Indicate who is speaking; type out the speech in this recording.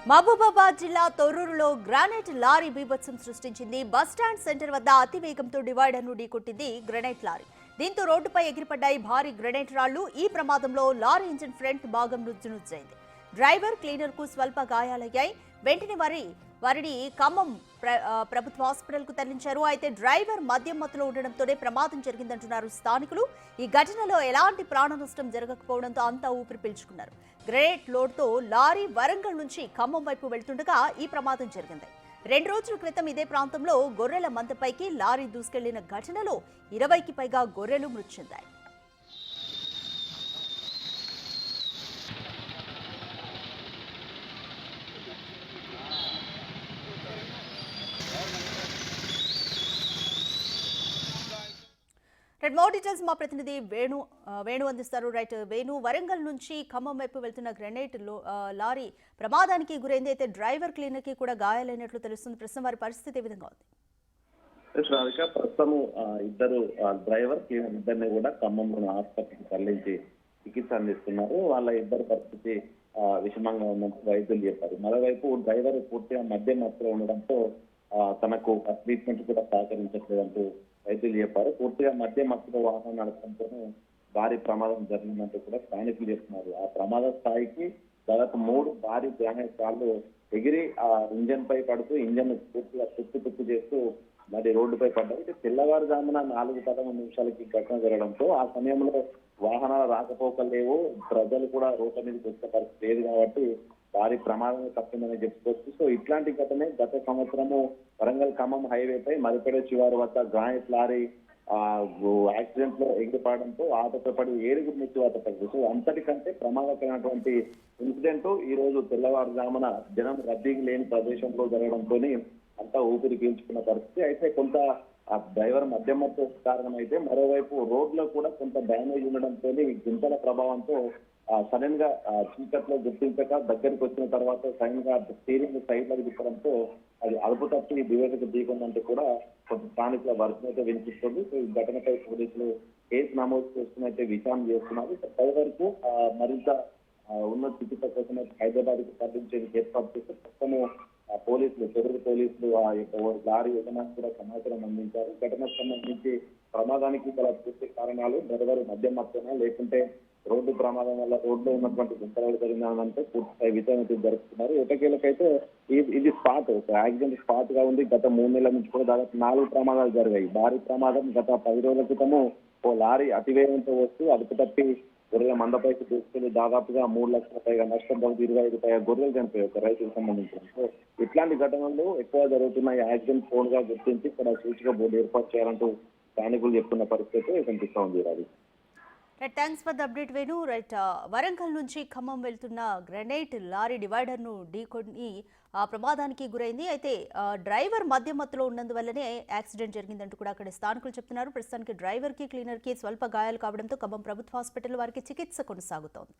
Speaker 1: మహబూబాబాద్ జిల్లా తొర్రూరులో granite lorry బీభత్సం సృష్టించింది. బస్టాండ్ సెంటర్ వద్ద అతివేగంతో డివైడర్ను ఢీకొట్టింది గ్రానైట్ లారీ. దీంతో రోడ్డుపై ఎగిరిపడ్డాయి భారీ గ్రానైట్ రాళ్లు. ఈ ప్రమాదంలో లారీ ఇంజిన్ ఫ్రంట్ భాగం నుజ్జునుజ్జైంది. డ్రైవర్, క్లీనర్ కు స్వల్ప గాయాలయ్యాయి. వెంటనే వారిని ఖమ్మం ప్రభుత్వ హాస్పిటల్ కు తరలించారు. అయితే డ్రైవర్ మద్యం మత్తులో ఉండడంతోనే ప్రమాదం జరిగిందంటున్నారు స్థానికులు. ఈ ఘటనలో ఎలాంటి ప్రాణ నష్టం జరగకపోవడంతో అంతా ఊపిరి పీల్చుకున్నారు. గ్రెనేడ్ లోడ్ తో లారీ వరంగల్ నుంచి ఖమ్మం వైపు వెళ్తుండగా ఈ ప్రమాదం జరిగింది. 2 రోజుల క్రితం ఇదే ప్రాంతంలో గొర్రెల మందపైకి లారీ దూసుకెళ్లిన ఘటనలో 20కి పైగా గొర్రెలు మృతి చెందాయి. మోర్ డీటెయిల్స్ మా ప్రతినిధి వేణు అందిస్తారు. రైట్ వేణు, వరంగల్ నుంచి ఖమ్మం వైపు వెళ్తున్న గ్రెనేడ్ లారీ ప్రమాదానికి గురైంది. అయితే డ్రైవర్, క్లీనర్ కి కూడా గాయాలైనట్లు తెలుస్తుంది. ప్రస్తుతం వారి పరిస్థితి ఏ విధంగా ఉంది?
Speaker 2: ప్రస్తుతం ఇద్దరు డ్రైవర్, క్లీనర్ ఇద్దరిని కూడా ఖమ్మంలోని ఆసుపత్రికి తరలించి చికిత్స అందిస్తున్నారు. వాళ్ళ ఇద్దరు పరిస్థితి విషమంగా ఉందని వైద్యులు చెప్పారు. మరోవైపు డ్రైవర్ పూర్తిగా మద్యం మత్తులో ఉండడంతో తనకు ట్రీట్మెంట్ కూడా సహకరించట్లేదంటూ వైద్యులు చెప్పారు. పూర్తిగా మధ్య మత్తులో వాహనం నడపడంతోనే భారీ ప్రమాదం జరిగిందంటూ కూడా స్థానికులు చెప్తున్నారు. ఆ ప్రమాద స్థాయికి దాదాపు 3 భారీ గ్రానైట్ రాళ్లు ఎగిరి ఆ ఇంజన్ పై పడుతూ ఇంజన్ పూర్తిగా తుప్పు చేస్తూ మరి రోడ్డుపై పడ్డాయి. తెల్లవారుజామున 4-10 నిమిషాలకి ఘటన జరగడంతో ఆ సమయంలో వాహనాల రాకపోకలు లేవు, ప్రజలు కూడా రోడ్ల మీదకి వచ్చే పరిస్థితి లేదు కాబట్టి భారీ ప్రమాదం తప్పిందని చెప్పుకోవచ్చు. సో ఇట్లాంటి ఘటనే గత సంవత్సరము వరంగల్ ఖమ్మం హైవేపై మరిపడే చివరి వద్ద గ్రానైట్ లారీ యాక్సిడెంట్ లో ఎగిరిపడడంతో ఆటతో పడి 7 మృత్యువాత పడింది. సో అంతటికంటే ప్రమాదకరమైనటువంటి ఇన్సిడెంట్ ఈ రోజు తెల్లవారుజామున జనం రద్దీకి లేని ప్రదేశంలో జరగడంతో అంతా ఊపిరి పీల్చుకున్న పరిస్థితి. అయితే కొంత డ్రైవర్ మద్యం మత్తు కారణమైతే మరోవైపు రోడ్లో కూడా కొంత డ్యామేజ్ ఉండడంతో గుంతల ప్రభావంతో సడన్ గా చీకట్లో గుర్తించక దగ్గరికి వచ్చిన తర్వాత సడన్ గా స్టీరింగ్ సైడ్ లో తిప్పడంతో అది అదుపు తప్పి దివేటకు దిగుందంటే కూడా కొంత స్థానికుల వర్షం అయితే వినిపిస్తుంది. సో ఈ ఘటనపై పోలీసులు కేసు నమోదు చేసుకున్నైతే విచారణ చేస్తున్నారు. డ్రైవర్ కు మరింత ఉన్నత చికిత్స కోసం హైదరాబాద్ కు తరలించేందుకు ఏర్పాటు చేస్తే ప్రస్తుతము తొర్రూరు పోలీసులు ఆ యొక్క లారీ యజమాని కూడా సమాచారం అందించారు. ఘటనకు సంబంధించి ప్రమాదానికి గల పూర్తి కారణాలు డ్రైవర్ మద్యం మత్తునా లేకుంటే రోడ్డు ప్రమాదం వల్ల రోడ్లో ఉన్నటువంటి గుంతలు జరిగిందంటే పూర్తిగా విచారణ జరుపుతున్నారు. ఎటకేలకైతే ఇది స్పాట్ యాక్సిడెంట్ స్పాట్ గా ఉంది. గత 3 నెలల నుంచి కూడా దాదాపు 4 ప్రమాదాలు జరిగాయి. భారీ ప్రమాదం గత 10 రోజుల క్రితము ఓ లారీ అతివేగంతో వస్తూ అదుపు తప్పి గొర్రెల మందపైకి దూసుకెళ్లి దాదాపుగా 3 లక్షల పైగా నష్టం, 25 పైగా గొర్రెలు చనిపోయాయి ఒక రైతుకు సంబంధించిన. సో ఇట్లాంటి ఘటనలు ఎక్కువ జరుగుతున్న యాక్సిడెంట్ ఫోన్ గా గుర్తించి ఇక్కడ సూచిక బోర్డు ఏర్పాటు చేయాలంటూ స్థానికులు చెప్తున్న పరిస్థితి కనిపిస్తా ఉంది. Raju,
Speaker 1: thanks for the update Venu. Right, Warangal నుంచి ఖమ్మం వెళ్తున్న గ్రెనేడ్ లారీ డివైడర్ ను ఢీకొని ఆ ప్రమాదానికి గురైంది. అయితే డ్రైవర్ మద్యం మత్తులో ఉన్నందువల్లనే యాక్సిడెంట్ జరిగిందంటూ కూడా అక్కడ స్థానికులు చెప్తున్నారు. ప్రస్తుతానికి డ్రైవర్ కి, క్లీనర్ కి స్వల్ప గాయాలు కావడంతో ఖమ్మం ప్రభుత్వ హాస్పిటల్ వారికి చికిత్స కొనసాగుతోంది.